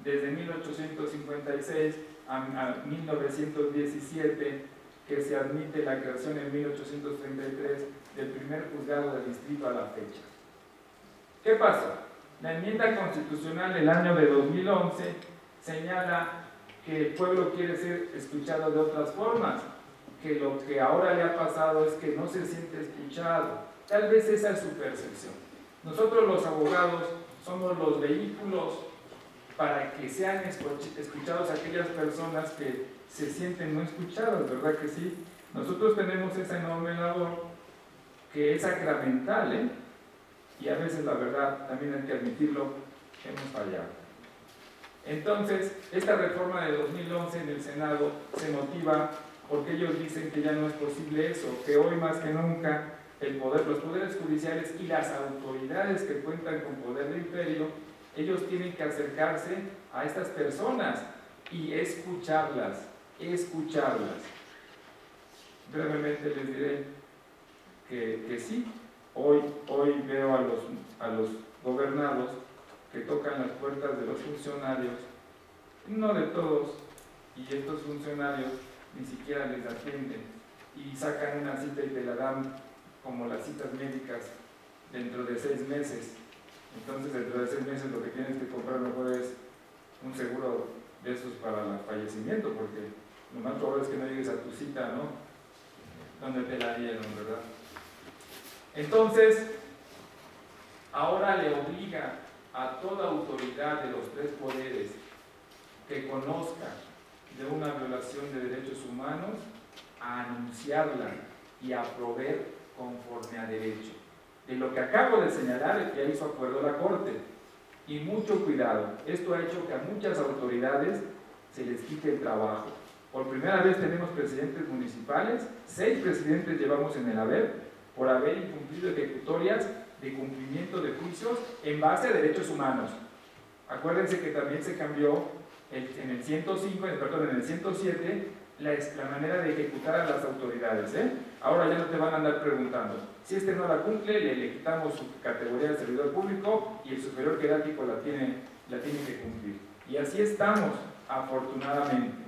desde 1856 a 1917, que se admite la creación en 1833 del primer juzgado de distrito a la fecha? ¿Qué pasa? La enmienda constitucional del año de 2011 señala que el pueblo quiere ser escuchado de otras formas, que lo que ahora le ha pasado es que no se siente escuchado. Tal vez esa es su percepción. Nosotros los abogados somos los vehículos para que sean escuchados aquellas personas que se sienten no escuchadas, ¿verdad que sí? Nosotros tenemos esa enorme labor que es sacramental, y a veces, la verdad, también hay que admitirlo, hemos fallado. Entonces, esta reforma de 2011 en el Senado se motiva porque ellos dicen que ya no es posible eso, que hoy más que nunca los poderes judiciales y las autoridades que cuentan con poder de imperio, ellos tienen que acercarse a estas personas y escucharlas. Brevemente les diré que sí, hoy veo a los gobernados que tocan las puertas de los funcionarios, no de todos, y estos funcionarios ni siquiera les atienden y sacan una cita y te la dan como las citas médicas dentro de 6 meses. Entonces dentro de 6 meses lo que tienes que comprar mejor es un seguro de esos para el fallecimiento, porque lo más probable es que no llegues a tu cita, ¿no? Donde te la dieron, ¿verdad? Entonces, ahora le obliga a toda autoridad de los 3 poderes que conozca de una violación de derechos humanos a anunciarla y a proveer conforme a derecho. De lo que acabo de señalar, ya hizo acuerdo la Corte. Y mucho cuidado, esto ha hecho que a muchas autoridades se les quite el trabajo. Por primera vez tenemos presidentes municipales, 6 presidentes llevamos en el haber, por haber incumplido ejecutorias de cumplimiento de juicios en base a derechos humanos. Acuérdense que también se cambió en el 105, perdón, en el 107, la manera de ejecutar a las autoridades. Ahora ya no te van a andar preguntando. Si este no la cumple, le quitamos su categoría de servidor público y el superior jerárquico la tiene que cumplir. Y así estamos, afortunadamente.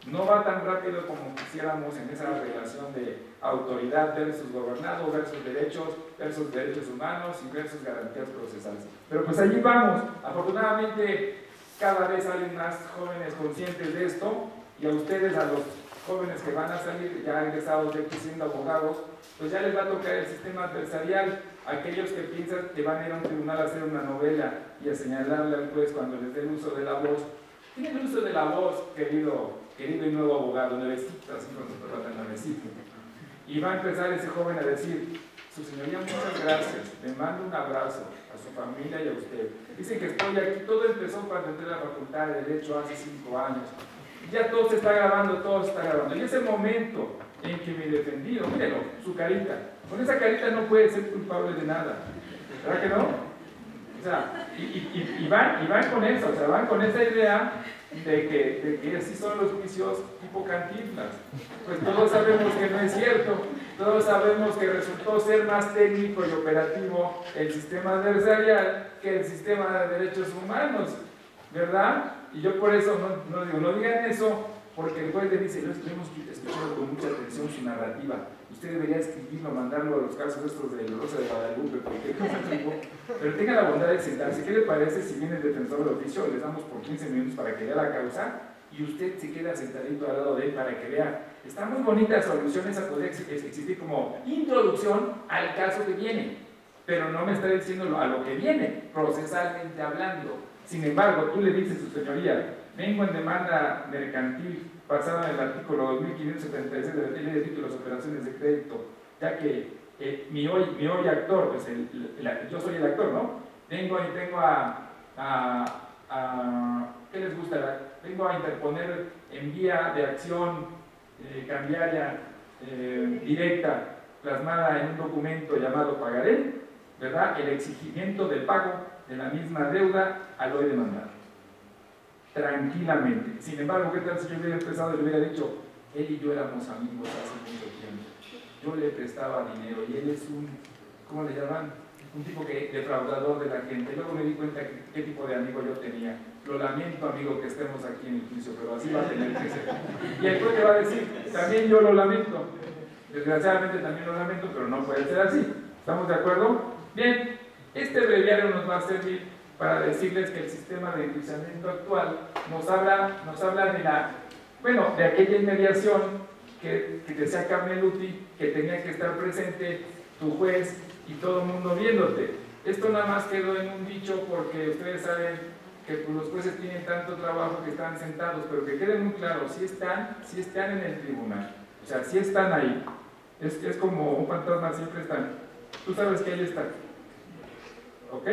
No va tan rápido como quisiéramos en esa relación de autoridad versus gobernado, versus derechos humanos y versus garantías procesales. Pero pues allí vamos. Afortunadamente cada vez hay más jóvenes conscientes de esto, y a ustedes, a los jóvenes que van a salir ya egresados de aquí siendo abogados, pues ya les va a tocar el sistema adversarial. Aquellos que piensan que van a ir a un tribunal a hacer una novela y a señalarle al juez cuando les dé el uso de la voz, tienen el uso de la voz, querido y nuevo abogado, nuevecito, así con su corbata nuevecito. Y va a empezar ese joven a decir: su señoría, muchas gracias, le mando un abrazo a su familia y a usted. Dicen que estoy aquí, todo empezó cuando entré a la Facultad de Derecho hace 5 años. Ya todo se está grabando, todo se está grabando. Y ese momento en que me defendí, mírenlo, su carita, con esa carita no puede ser culpable de nada, ¿verdad que no? O sea, y van con eso, o sea, van con esa idea de que así son los juicios tipo Cantinflas. Pues todos sabemos que no es cierto, todos sabemos que resultó ser más técnico y operativo el sistema adversarial que el sistema de derechos humanos, ¿verdad? Y yo por eso no digo, no digan eso, porque el juez le dice: no, estuvimos escuchando con mucha atención su narrativa, usted debería escribirlo, mandarlo a los casos estos de la Rosa de Guadalupe, cualquier cosa tipo, pero tenga la bondad de sentarse. ¿Qué le parece si viene el defensor de oficio? Les damos por 15 minutos para que vea la causa y usted se queda sentadito al lado de él para que vea. Está muy bonita solución, esa podría existir como introducción al caso que viene, pero no me está diciendo a lo que viene, procesalmente hablando. Sin embargo, tú le dices: su señoría, vengo en demanda mercantil basada en el artículo 2576 de la Ley de Títulos y Operaciones de Crédito, ya que mi hoy actor, pues yo soy el actor, ¿no? Vengo ¿qué les gusta? Vengo a interponer en vía de acción cambiaria directa, plasmada en un documento llamado pagaré, ¿verdad? El exigimiento del pago de la misma deuda al hoy demandado. Tranquilamente. Sin embargo, ¿qué tal si yo hubiera empezado y le hubiera dicho: él y yo éramos amigos hace mucho tiempo, yo le prestaba dinero y él es un, ¿cómo le llaman? Un tipo defraudador de la gente. Luego me di cuenta qué tipo de amigo yo tenía. Lo lamento, amigo, que estemos aquí en el juicio, pero así va a tener que ser. Y el juez le va a decir: también yo lo lamento. Desgraciadamente también lo lamento, pero no puede ser así. ¿Estamos de acuerdo? Bien, este breviario nos va a servir para decirles que el sistema de enjuiciamiento actual nos habla de aquella inmediación que decía Carmeluti, que tenía que estar presente tu juez y todo el mundo viéndote. Esto nada más quedó en un dicho porque ustedes saben que pues, los jueces tienen tanto trabajo que están sentados, pero que quede muy claro, si están en el tribunal, o sea, si están ahí. Es como un fantasma, siempre están. Tú sabes que ahí están. ¿Ok?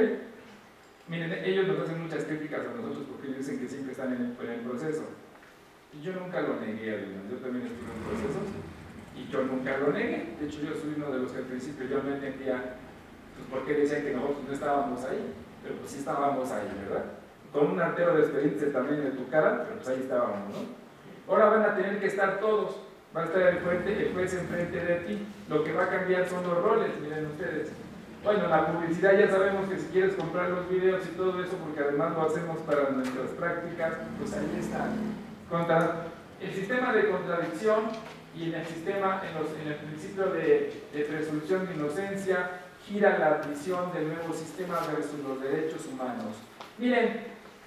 Miren, ellos nos hacen muchas críticas a nosotros porque dicen que siempre están en el proceso. Y yo nunca lo negué, además. Yo también estuve en procesos y yo nunca lo negué. De hecho, yo soy uno de los que al principio yo no entendía pues, por qué decían que nosotros no estábamos ahí. Pero pues sí estábamos ahí, ¿verdad? Con un artero de experiencia también de tu cara, pero pues ahí estábamos, ¿no? Ahora van a tener que estar todos. Va a estar el juez enfrente de ti. Lo que va a cambiar son los roles, miren ustedes. Bueno, la publicidad ya sabemos que si quieres comprar los videos y todo eso, porque además lo hacemos para nuestras prácticas, pues ahí está. El sistema de contradicción y en el principio de presunción de inocencia, gira la visión del nuevo sistema versus los derechos humanos. Miren,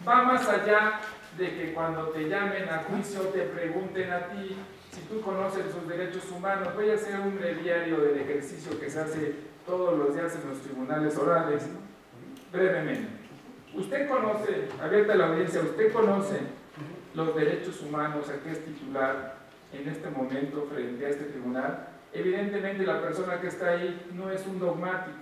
va más allá de que cuando te llamen a juicio te pregunten a ti si tú conoces sus derechos humanos. Voy a hacer un breviario del ejercicio que se hace todos los días en los tribunales orales, brevemente. Usted conoce, abierta la audiencia, usted conoce los derechos humanos a que es titular en este momento frente a este tribunal. Evidentemente la persona que está ahí no es un dogmático,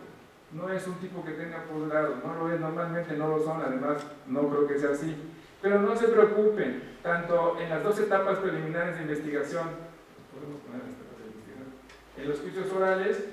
no es un tipo que tenga posgrado, no lo es, normalmente no lo son, además no creo que sea así. Pero no se preocupen, tanto en las 2 etapas preliminares de investigación, podemos poner esta etapa de investigación, en los juicios orales,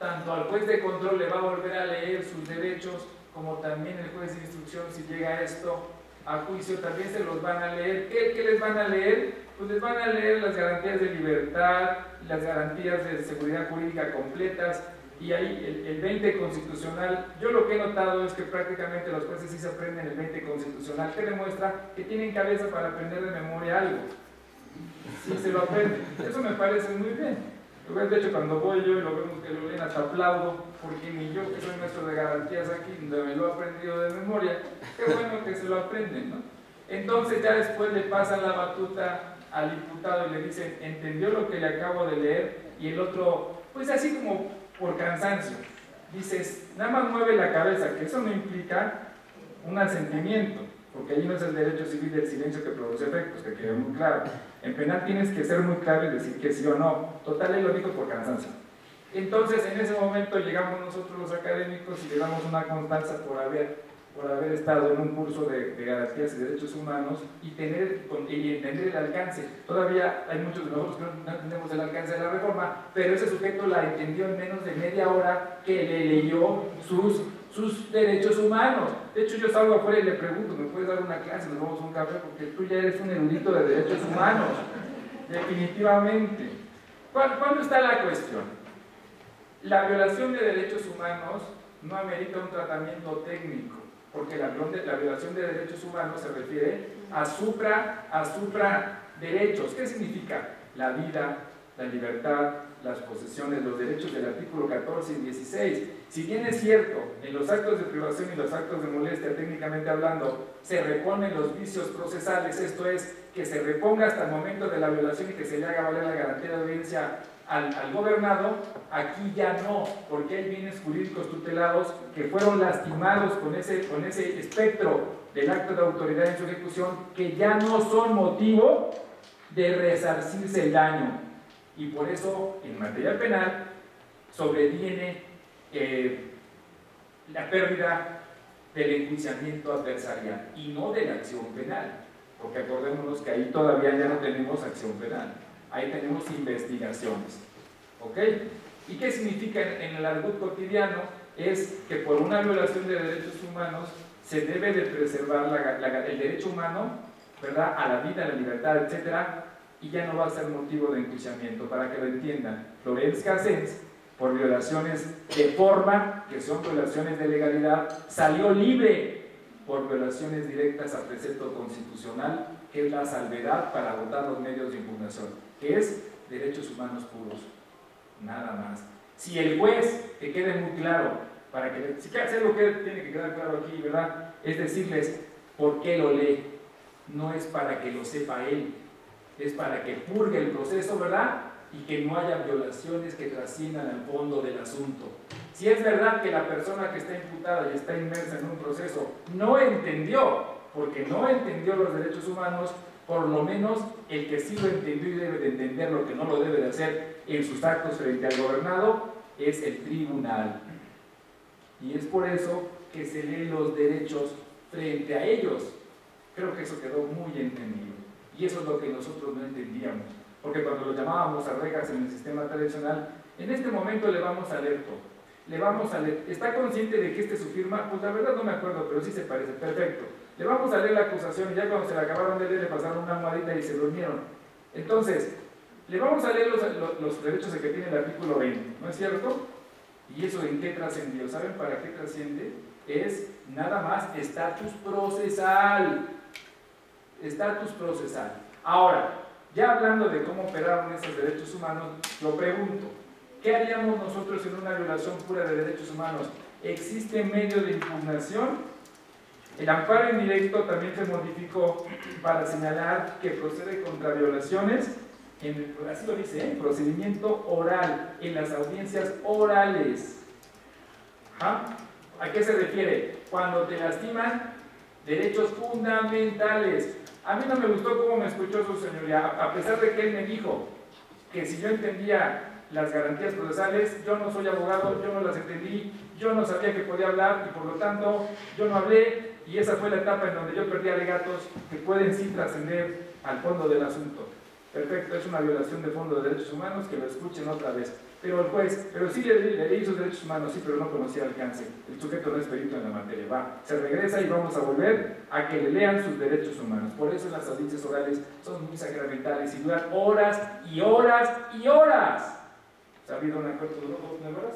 tanto al juez de control le va a volver a leer sus derechos, como también el juez de instrucción, si llega a esto a juicio, también se los van a leer. ¿Qué les van a leer? Pues les van a leer las garantías de libertad, las garantías de seguridad jurídica completas, y ahí el 20 constitucional. Yo lo que he notado es que prácticamente los jueces sí se aprenden el 20 constitucional, que demuestra que tienen cabeza para aprender de memoria algo. Sí se lo aprenden. Eso me parece muy bien. De hecho, cuando voy yo y lo vemos que lo leen, hasta aplaudo, porque ni yo, que soy maestro de garantías aquí, donde me lo he aprendido de memoria, qué bueno que se lo aprenden, ¿no? Entonces ya después le pasan la batuta al diputado y le dicen, ¿entendió lo que le acabo de leer? Y el otro, pues así como por cansancio, dices, nada más mueve la cabeza, que eso no implica un asentimiento, porque ahí no es el derecho civil del silencio que produce efectos, que quede muy claro. En penal tienes que ser muy claro y decir que sí o no. Total, él lo dijo por cansancio. Entonces, en ese momento llegamos nosotros los académicos y le damos una constancia por haber estado en un curso de garantías y derechos humanos y entender el alcance. Todavía hay muchos de nosotros que no entendemos el alcance de la reforma, pero ese sujeto la entendió en menos de media hora que le leyó sus derechos humanos. De hecho, yo salgo afuera y le pregunto, ¿me puedes dar una clase? Nos vamos a un café porque tú ya eres un erudito de derechos humanos. Definitivamente. ¿Cuándo está la cuestión? La violación de derechos humanos no amerita un tratamiento técnico, porque la violación de derechos humanos se refiere a supra derechos. ¿Qué significa? La vida, la libertad, las posesiones, los derechos del artículo 14 y 16. Si bien es cierto, en los actos de privación y los actos de molestia, técnicamente hablando, se reponen los vicios procesales, esto es, que se reponga hasta el momento de la violación y que se le haga valer la garantía de audiencia al gobernado, aquí ya no, porque hay bienes jurídicos tutelados que fueron lastimados con ese espectro del acto de autoridad en su ejecución, que ya no son motivo de resarcirse el daño. Y por eso, en materia penal, sobreviene la pérdida del enjuiciamiento adversarial y no de la acción penal, porque acordémonos que ahí todavía ya no tenemos acción penal, ahí tenemos investigaciones. ¿Ok? ¿Y qué significa en el argot cotidiano? Es que por una violación de derechos humanos se debe de preservar el derecho humano, ¿verdad?, a la vida, a la libertad, etcétera, y ya no va a ser motivo de enjuiciamiento. Para que lo entiendan, Florenz Cassens, por violaciones de forma, que son violaciones de legalidad, salió libre por violaciones directas a precepto constitucional, que es la salvedad para agotar los medios de impugnación, que es derechos humanos puros, nada más. Si el juez, que quede muy claro, para que, si quiere hacer lo que tiene que quedar claro aquí, ¿verdad?, es decirles por qué lo lee, no es para que lo sepa él, es para que purgue el proceso, ¿verdad?, y que no haya violaciones que trasciendan al fondo del asunto. Si es verdad que la persona que está imputada y está inmersa en un proceso no entendió, porque no entendió los derechos humanos, por lo menos el que sí lo entendió y debe de entender lo que no lo debe de hacer en sus actos frente al gobernado es el tribunal. Y es por eso que se leen los derechos frente a ellos. Creo que eso quedó muy entendido. Y eso es lo que nosotros no entendíamos. Porque cuando lo llamábamos a regas en el sistema tradicional, en este momento le vamos a leer todo. Le vamos a leer. ¿Está consciente de que este es su firma? Pues la verdad no me acuerdo, pero sí se parece. Perfecto. Le vamos a leer la acusación y ya cuando se la acabaron de leer le pasaron una almohadita y se durmieron. Entonces, le vamos a leer los derechos que tiene el artículo 20, ¿no es cierto? ¿Y eso en qué trascendió? ¿Saben para qué trasciende? Es nada más estatus procesal. Estatus procesal. Ahora, ya hablando de cómo operaron esos derechos humanos, lo pregunto, ¿qué haríamos nosotros en una violación pura de derechos humanos? ¿Existe medio de impugnación? El amparo indirecto también se modificó para señalar que procede contra violaciones, así lo dice, procedimiento oral, en las audiencias orales. ¿Ah? ¿A qué se refiere? Cuando te lastiman derechos fundamentales. A mí no me gustó cómo me escuchó su señoría, a pesar de que él me dijo que si yo entendía las garantías procesales, yo no soy abogado, yo no las entendí, yo no sabía que podía hablar y por lo tanto yo no hablé, y esa fue la etapa en donde yo perdí alegatos que pueden sí trascender al fondo del asunto. perfecto, es una violación de fondo de derechos humanos, que lo escuchen otra vez. Pero el juez, pero sí le di sus derechos humanos, sí, pero no conocía alcance. El sujeto no es perito en la materia. Va, se regresa y vamos a volver a que le lean sus derechos humanos. Por eso las audiencias orales son muy sacramentales y duran horas y horas y horas. ¿Se ha habido una corte de 9 horas?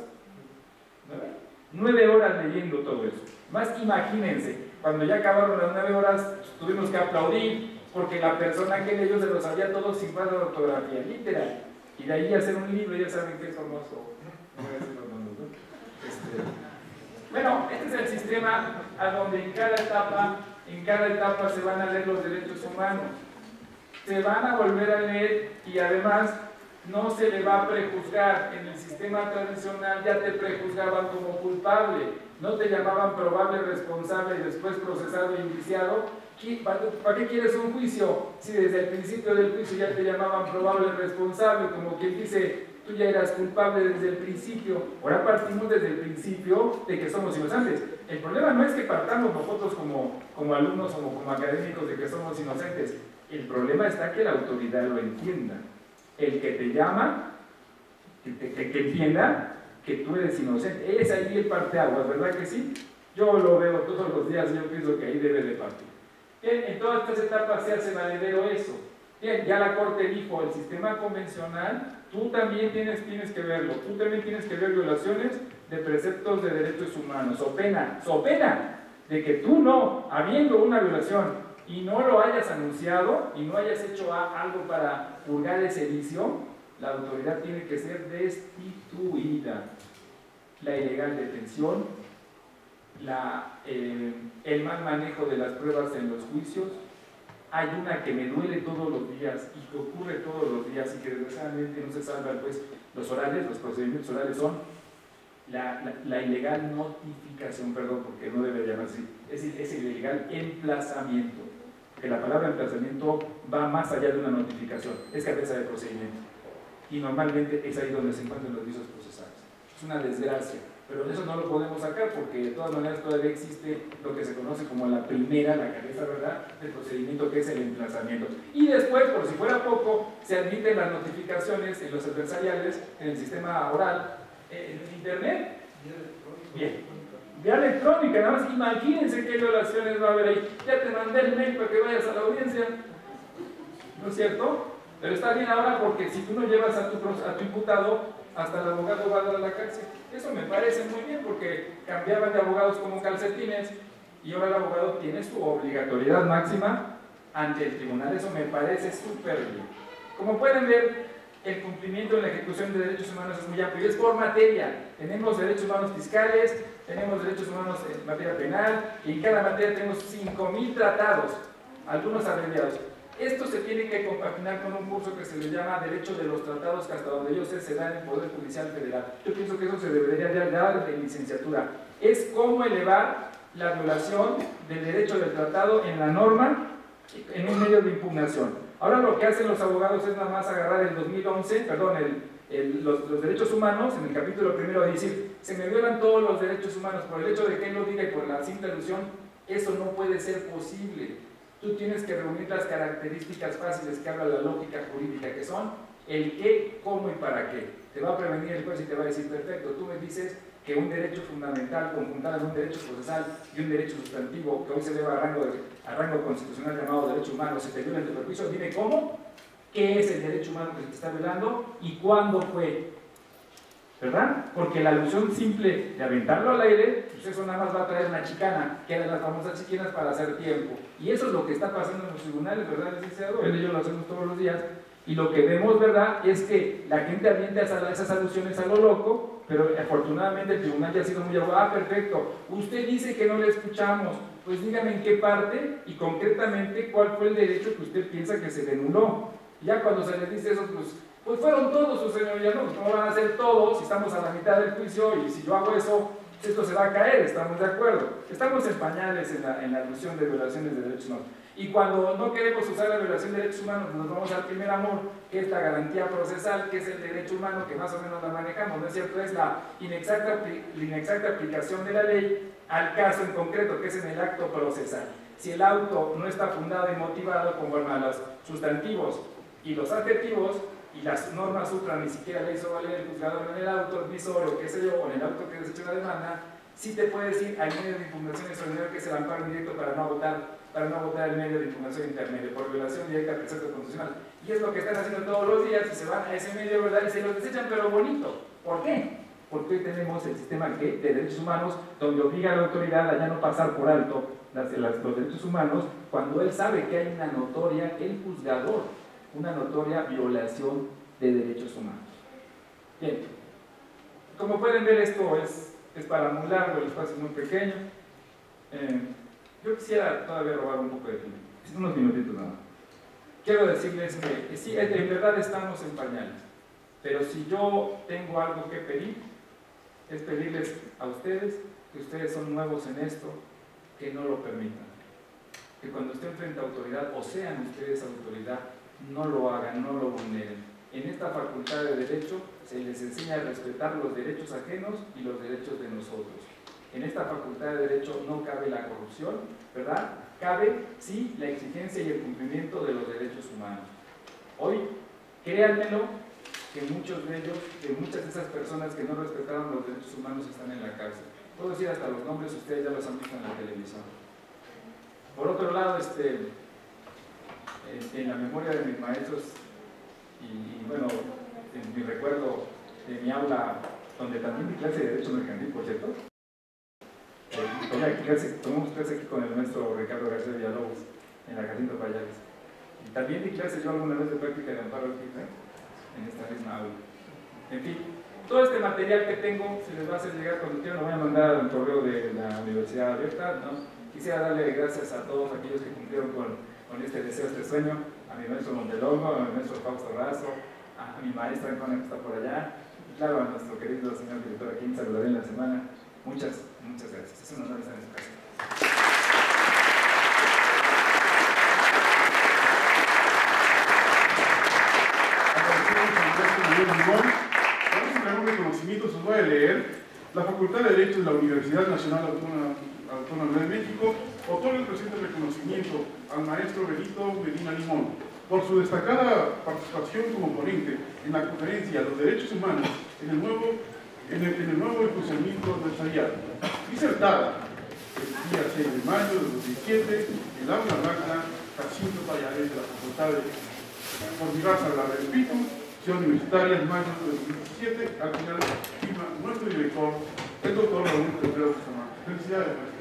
9 horas leyendo todo eso. Más imagínense, cuando ya acabaron las 9 horas, tuvimos que aplaudir porque la persona que leyó se lo sabía todo sin falta de ortografía, literal. Y de ahí hacer un libro, ya saben que es famoso. Bueno, este es el sistema a donde en cada etapa se van a leer los derechos humanos. Se van a volver a leer y además no se le va a prejuzgar. En el sistema tradicional ya te prejuzgaban como culpable, no te llamaban probable, responsable y después procesado e indiciado. ¿Para qué quieres un juicio si desde el principio del juicio ya te llamaban probable, responsable? Como quien dice, tú ya eras culpable desde el principio. Ahora partimos desde el principio de que somos inocentes. El problema no es que partamos nosotros como alumnos o como académicos de que somos inocentes. El problema está que la autoridad lo entienda. El que te llama, que entienda que tú eres inocente. Es ahí el parteaguas, ¿verdad que sí? Yo lo veo todos los días y yo pienso que ahí debe de partir. Bien, en todas estas etapas se hace valedero eso. Bien, ya la Corte dijo, el sistema convencional, tú también tienes que verlo, tú también tienes que ver violaciones de preceptos de derechos humanos, so pena de que tú no, habiendo una violación y no lo hayas anunciado y no hayas hecho algo para purgar ese vicio, la autoridad tiene que ser destituida. La ilegal detención, el mal manejo de las pruebas en los juicios. Hay una que me duele todos los días y que ocurre todos los días y que desgraciadamente no se salva, pues los orales, los procedimientos orales son la ilegal notificación, perdón, porque no debe llamarse así, es el ilegal emplazamiento, que la palabra emplazamiento va más allá de una notificación, es cabeza de procedimiento y normalmente es ahí donde se encuentran los vicios procesales. Es una desgracia, pero eso no lo podemos sacar porque de todas maneras todavía existe lo que se conoce como la primera, la cabeza, ¿verdad?, del procedimiento, que es el emplazamiento. Y después, por si fuera poco, se admiten las notificaciones en los adversariales, en el sistema oral, en internet. Bien, vía electrónica, nada más imagínense qué violaciones va a haber ahí. Ya te mandé el mail para que vayas a la audiencia, ¿no es cierto? Pero está bien ahora porque si tú no llevas a tu imputado, hasta el abogado va a dar a la cárcel. Eso me parece muy bien porque cambiaban de abogados como calcetines y ahora el abogado tiene su obligatoriedad máxima ante el tribunal. Eso me parece súper bien. Como pueden ver, el cumplimiento en la ejecución de derechos humanos es muy amplio y es por materia. Tenemos derechos humanos fiscales, tenemos derechos humanos en materia penal y en cada materia tenemos 5,000 tratados, algunos abreviados. Esto se tiene que compaginar con un curso que se le llama Derecho de los Tratados, que hasta donde yo sé se da en el Poder Judicial Federal. Yo pienso que eso se debería dar de licenciatura. Es cómo elevar la violación del derecho del tratado en la norma en un medio de impugnación. Ahora lo que hacen los abogados es nada más agarrar el 2011, perdón, los derechos humanos, en el capítulo primero, a decir, se me violan todos los derechos humanos por el hecho de que él lo diga y por la simple alusión. Eso no puede ser posible. Tú tienes que reunir las características fáciles que habla la lógica jurídica, que son el qué, cómo y para qué. Te va a prevenir el juez y te va a decir, perfecto, tú me dices que un derecho fundamental conjuntado en un derecho procesal y un derecho sustantivo que hoy se eleva a rango constitucional llamado derecho humano, se te viola en tu perjuicio. Dime cómo, qué es el derecho humano que se te está violando y cuándo fue, ¿verdad? Porque la alusión simple de aventarlo al aire, pues eso nada más va a traer una chicana, que eran las famosas chiquinas para hacer tiempo. Y eso es lo que está pasando en los tribunales, ¿verdad, licenciado? Él y yo lo hacemos todos los días. Y lo que vemos, ¿verdad?, es que la gente avienta esas alusiones a lo loco, pero afortunadamente el tribunal ya ha sido muy abogado. Ah, perfecto, usted dice que no le escuchamos, pues dígame en qué parte y concretamente cuál fue el derecho que usted piensa que se le anuló. Ya cuando se les dice eso, pues fueron todos, su señoría, no, no van a ser todos, si estamos a la mitad del juicio y si yo hago eso, esto se va a caer, estamos de acuerdo. Estamos en pañales en la alusión de violaciones de derechos humanos. Y cuando no queremos usar la violación de derechos humanos, nos vamos al primer amor, que es la garantía procesal, que es el derecho humano, que más o menos la manejamos, ¿no es cierto? Es la inexacta aplicación de la ley al caso en concreto, que es en el acto procesal. Si el auto no está fundado y motivado conforme a los sustantivos Y los adjetivos y las normas supra ni siquiera le hizo valer el juzgador en el auto admisorio, qué sé yo, o en el auto que desecha la demanda, sí te puede decir al medio de impugnación extraordinario que es el amparo indirecto para no votar el medio de impugnación intermedio por violación directa al precepto constitucional. Y es lo que están haciendo todos los días y se van a ese medio, ¿verdad? Y se los desechan, pero bonito. ¿Por qué? Porque hoy tenemos el sistema de derechos humanos donde obliga a la autoridad a ya no pasar por alto los derechos humanos cuando él sabe que hay una notoria, el juzgador, una notoria violación de derechos humanos. Bien, como pueden ver, esto es para muy largo, el espacio es muy pequeño. Yo quisiera todavía robar un poco de tiempo, unos minutitos nada más. Quiero decirles que sí, en verdad estamos en pañales, pero si yo tengo algo que pedir, es pedirles a ustedes, que ustedes son nuevos en esto, que no lo permitan. Que cuando estén frente a autoridad, o sean ustedes autoridad, no lo hagan, no lo vulneren. En esta facultad de derecho se les enseña a respetar los derechos ajenos y los derechos de nosotros. En esta facultad de derecho no cabe la corrupción, ¿verdad? Cabe, sí, la exigencia y el cumplimiento de los derechos humanos. Hoy, créanmelo, que muchos de ellos, que muchas de esas personas que no respetaron los derechos humanos están en la cárcel. Puedo decir hasta los nombres, ustedes ya los han visto en la televisión. Por otro lado, en la memoria de mis maestros, y bueno, en mi recuerdo de mi aula, donde también di clase de Derecho Mercantil, por cierto, tomamos clase aquí con el maestro Ricardo García Villalobos, en la Jacinto Payares. Y también di clase yo alguna vez de práctica de amparo artículo en esta misma aula. En fin, todo este material que tengo se les va a hacer llegar cuando quieran, lo voy a mandar al correo de la Universidad Abierta, ¿no? Quisiera darle gracias a todos aquellos que cumplieron con este deseo, este sueño, a mi maestro Montelongo, a mi maestro Fausto Razo, a mi maestra Antonia que está por allá, y claro, a nuestro querido señor director, a quien saludaré en la semana. Muchas gracias. Es un honor estar en su casa. Para un reconocimiento, os voy a leer. La Facultad de Derecho de la Universidad Nacional Autónoma de México otorga el presente reconocimiento al maestro Benito Medina Limón por su destacada participación como ponente en la conferencia Los Derechos Humanos en el nuevo enjuiciamiento del Sayar, disertada el día 6 de mayo de 2007 en la aula magna Jacinto Payares de la Facultad de Derecho. Por diversas la repito, Universitaria en mayo de 2017, al final firma nuestro director, el doctor Raúl Pedro Samar. Felicidades, maestro.